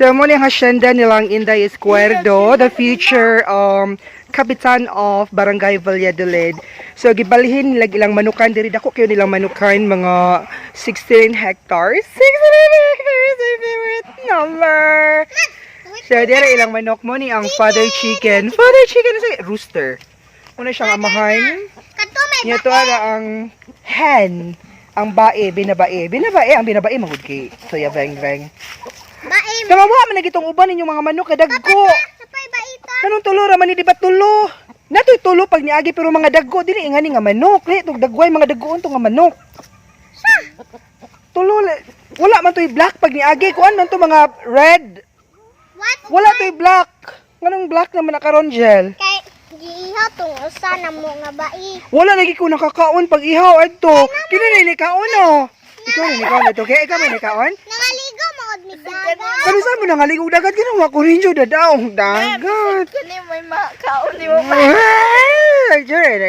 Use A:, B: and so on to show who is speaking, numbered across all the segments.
A: So mo ni hacienda nilang Inday Escuerdo, the future kapitan of Barangay Valladolid. So gibalhin nila ilang manukan diri dako kayo nilang manukan mga 16 hectares. 16 hectares, my favorite number. So diri ilang manok mo ni ang father chicken. Father chicken is a rooster. Una siyang amahan. Niya to ang hen. Ang bae, binabae. Binabae, ang binabae magud kay Soya Veng Veng. Kamawa man nagitong uban ninyong mga manok kay dagko. Kanong tulo ra man ni di ba tulo? Natoy tulo pag niagi pero mga dagko dili ingani nga manok. Tug dagway mga daggoon to nga manok. Tulo wala man toy black pag niagi kuan man to mga red. Wala toy black. Nganong black naman nakaron gel?
B: Kay giihaw tong usa na mo nga bai.
A: Wala lagi ko nakakaon pag ihaw adto. Kini ni kaon no. Ikaw ni kaon adto kay ikaw ni kaon?
B: Nangaligo mo og dagat.
A: Kani sa mo nangaligo dagat ginawa ko rin jud daong dagat.
B: Kani may makaon ni mo pa.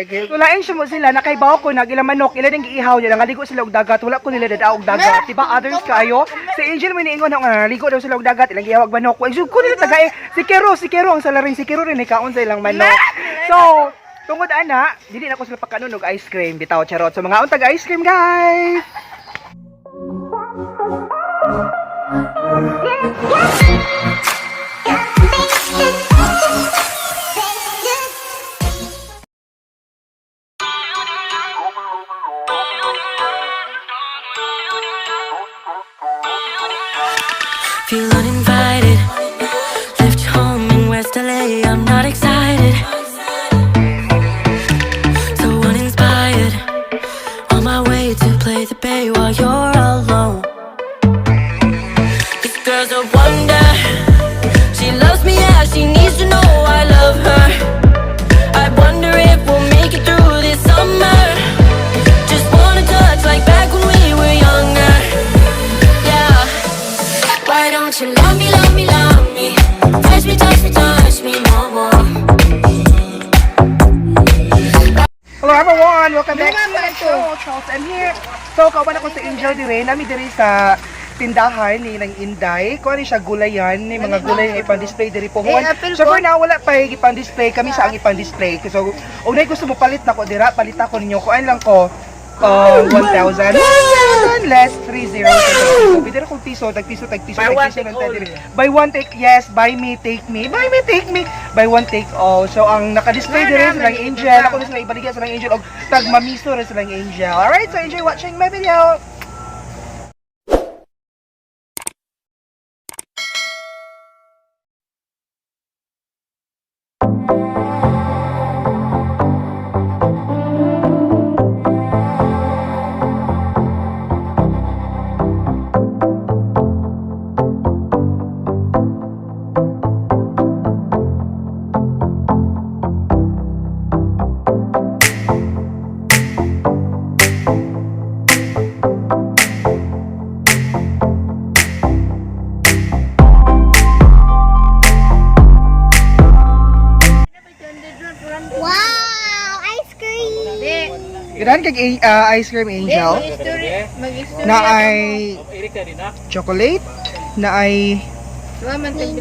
A: Tulain siya mo sila nakaibaw ko nag ilang manok ila ding giihaw niya nangaligo sila og dagat wala ko nila dadaog dagat diba others kayo si Angel may niingon nga naligo daw sila og dagat ilang giihaw og manok so ko nila tagay si Kero ang salaring si Kero rin ikaon sa ilang manok so tungod ana dili na ko sila pakanon og ice cream bitaw charot so mga untag ice cream guys.
C: Feel uninvited. Left home in West LA. I'm not excited. So uninspired. On my way to play the bay while you're alone. This girl's a wonder. She loves me, yeah. She needs to know I love her. I wonder if we'll make it through this summer. Just wanna touch like back when we were younger. Yeah. Why don't you love me, love me, love me? Touch me, touch me, touch me no more.
A: Hello everyone! Welcome back to my show. Charles, I'm here. So, kauban ako sa Angel dire. Nami dire sa tindahan ni ng Inday. Kung ano siya gulayan, ni mga gulay nga ipang-display dire po. So, for now, wala pa ipang-display. Kami sa ang ipang-display. So, unay gusto mo palit na ko dira. Palit ako ninyo. Kuan lang ko. 1,000 less 30. So, bidira kong piso, tag-piso. Buy one take, yes, buy me, take me. Buy me, take me. Buy one, take all. So, ang naka-display dire silang Angel. Ako na silang ibaligyan silang Angel. O tag-mamiso rin silang Angel. Alright, so enjoy watching my video.
B: Wow, ice cream.
A: Ganahan kag ice cream Angel na ay chocolate na ay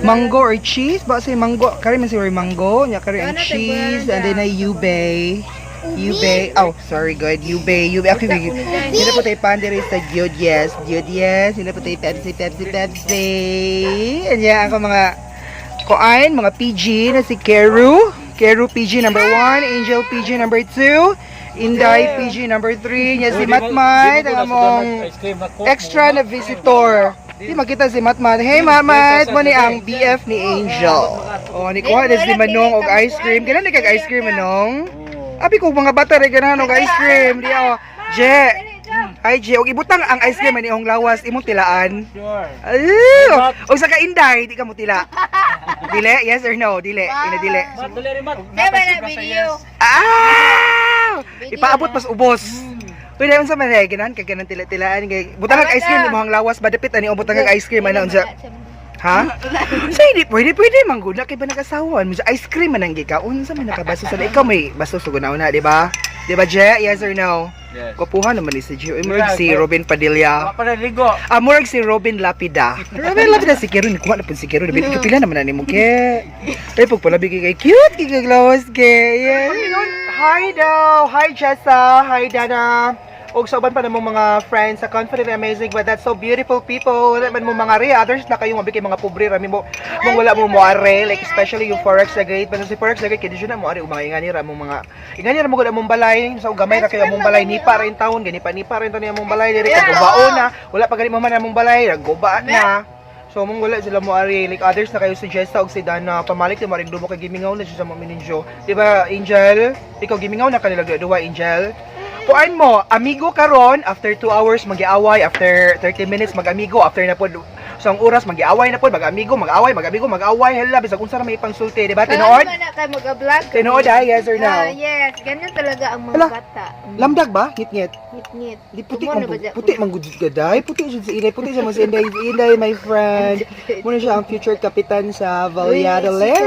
A: mango or cheese ba say mango kari man si mango nya kari ang cheese and then ay ube oh sorry good ube okay hindi po tayo pandere sa diod yes hindi po tayo Pepsi and yeah ako mga kuain mga PG na si Keru PG number 1, Angel PG number 2, Inday PG number 3, niya si Matmat, ang among extra na visitor. Di makita si Matmat. Hey Matmat, mo ni ang BF ni Angel. O, ni kuha na si Manong og ice cream. Kailan ni kag ice cream Manong? Abi ko mga bata rin ganahan og ice cream. Di o, Je. Hi Je, og ibutang ang ice cream ni ihong lawas imong tilaan.
D: Sure.
A: Og sa ka Inday, di ka mo tila. Dile? Yes or no? Dile. Ina dile.
D: Mat, dali rin, Mat.
B: Video.
A: Ipaabot mas ubos. Pwede unsa man ay ganahan kag kanang tila-tilaan kay butang ice cream imong lawas badapit ani butang ice cream ana unsa. Ha? Say di pwede mangguna kay ba nag-asawan mo sa ice cream man ang gikaon sa man nakabaso sa ikaw may baso sa una di ba? Di ba, Je? Yes or no?
D: Yes.
A: Kupuhan naman ni si Je. Murag
D: Yeah,
A: si
D: but-
A: Robin Padilla.
D: Wala pa naligo.
A: Murag si Robin Lapida. Robin Lapida si Kero. Kuha na po si Kero. Kapila naman na ni mo, ke. Ay, pagpalabi kay cute. Kikaglawas, ke. Yes. Hi daw. Hi, Jessa. Hi, Dana. Og sa uban pa namang mga friends sa Confident and Amazing, but that's so beautiful people. Wala man mo mga re, others na kayo mabigay mga pobre, rami mo mong wala mo moare, like especially yung forex na gate. Pero si forex na gate, kaya di na mo ari mga inganira mong mga inganira mo gud among balay, sa gamay ra kayo among balay ni para in taon, gani pa ni para in taon among balay diri ka baon na, wala pa gani mo man among balay, nagoba na. So mong wala sila mo ari, like others na kayo suggest og si Dana pamalik di mo ring dumo kay gimingaw na siya sa mga mininjo. Di ba, Angel? Ikaw gimingaw na kanila duwa, Angel. Kuan mo, amigo karon after 2 hours mag-iaway, after 30 minutes mag-amigo, after na pod isang oras mag-iaway na pod, mag-amigo, mag-away, hala bisag unsa ra may pangsulti, di ba? Tinuod?
B: Ano na kayo mag-vlog?
A: Tinuod yes or no?
B: Yes, ganyan talaga ang
A: Hala.
B: mga bata.
A: Lamdag ba? Ngit-ngit.
B: Ngit-ngit.
A: Di puti
B: Tumo na
A: man
B: ba dyan?
A: puti man gud gaday, puti jud si Inday, puti siya mo si Inday, Inday my friend. Muna siya ang future kapitan sa Valladolid.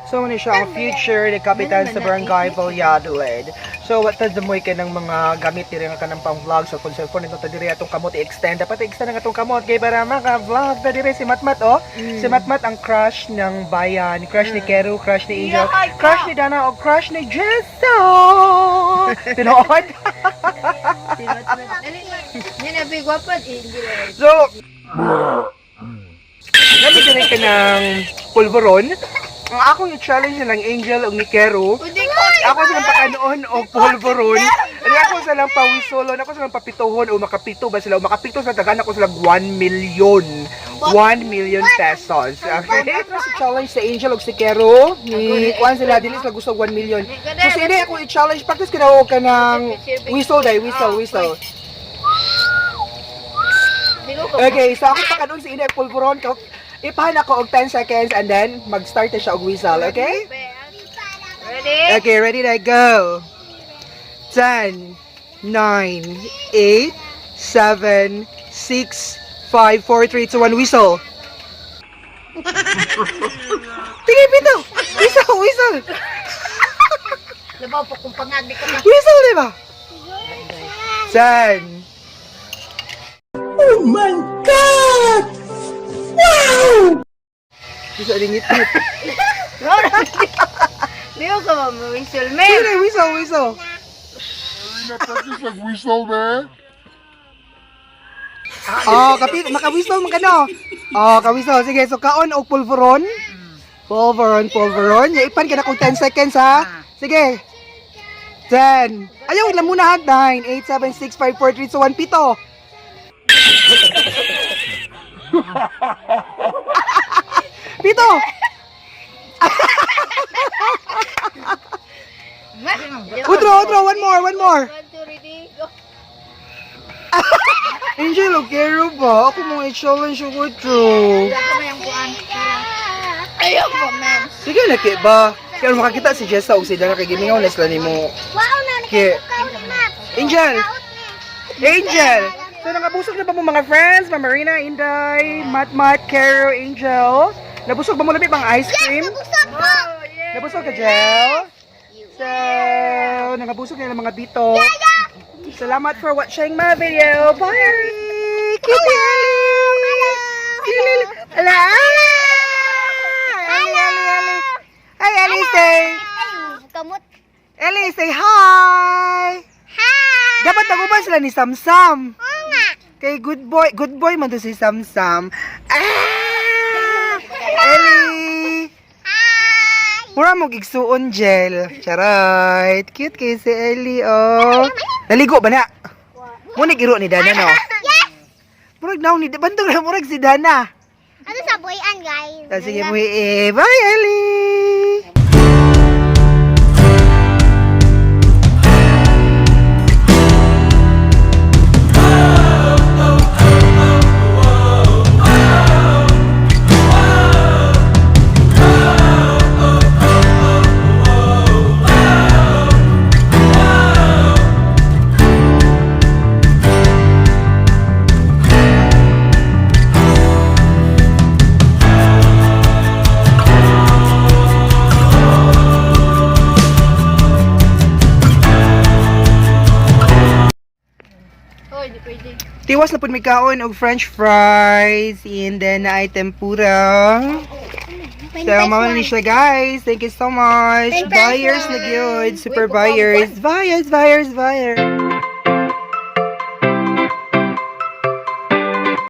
A: So, muna siya ang future ni kapitan sa barangay Valladolid. So, what does the moy ka ng mga gamit diri nga kanang pang-vlog so kung cellphone nito ta diri atong kamot i-extend dapat i-extend ang atong kamot kay para maka-vlog ta diri si Matmat oh. Si Matmat ang crush ng bayan, crush ni Kero, crush ni Angel, crush ni Dana o crush ni Jesso. Tinood?
B: Yan na bigwapan
A: So, nabi diri ka ng pulveron. Ang akong i-challenge ng Angel o ni Kero, ako silang pakanoon o pulveron. Hindi ako silang pawisolon, ako silang papituhon o makapito ba sila? O makapito sa tagan ako silang 1 million. 1 million pesos. Okay? Ito si challenge sa Angel o si Kero. Ni Juan sila, dili sila gusto 1 million. So, hindi ako i-challenge. Practice ka na ka ng whistle day, whistle. Okay, so ako pakanoon si Ina pulveron. Ipahan ako og 10 seconds and then mag-start na siya og whistle, okay?
B: Ready?
A: Okay, ready na go. 10, 9, 8, 7, 6, 5, 4, 3, 2, 1, whistle. Tingin pito! Whistle!
B: Labaw po kung pangagdi ko na.
A: Whistle, di ba? 10. Oh my God! Wow! Bisa ringit-ngit.
B: Di ko ka ma-whistle, man.
A: Sige, whistle. Oh, maka-whistle man ka no. Oh, ka-whistle. Sige, so kaon o pulveron. Pulveron. Ipan ka na kung 10 seconds ha. Sige. 10. Ayaw, ilan muna ha. 9, 8, 7, 6, 5, 4, 3, 2, 1, pito. Pito. Utro, one more.
B: 1, 2, ready, go.
A: Angel, okay ba? Ako mga i-challenge yung utro.
B: Wala ka may ang buwan. Ayaw po, man.
A: Sige, laki ba? Kaya makakita si Jessa o si Dana kay gimingaw na sila ni mo.
B: Wow, na.
A: Kaya, Angel! So, nakabusog na ba mo mga friends? Ma'am Marina, Inday, Matmat, Kero, Angel. Nabusog ba mo labi bang ice cream?
B: Busog po.
A: Nabusog ka, Jel? So, nakabusog na ng mga bito. Salamat for watching my video. Bye! Kitty Ellie! Hello! Hi, Ellie, say!
B: Kamot.
A: Ellie, say hi!
B: Hi.
A: Dapat naguban sila ni Samsam.
B: Oo nga.
A: Kay good boy man to si Samsam. Ah! Ellie! Mura mo gigsuon gel. Charay. Cute kay si Ellie, oh. Naligo ba na? Muna giro ni Dana, no?
B: Yes.
A: Murag naong ni Bantog na murag si Dana.
B: Ano sa boyan, guys?
A: Sige mo bye Ellie! Tiwas na po may kaon og french fries and then na ay tempura. So, mama na siya guys. Thank you so much. Buyers na gyud. Super buyers. Buyers.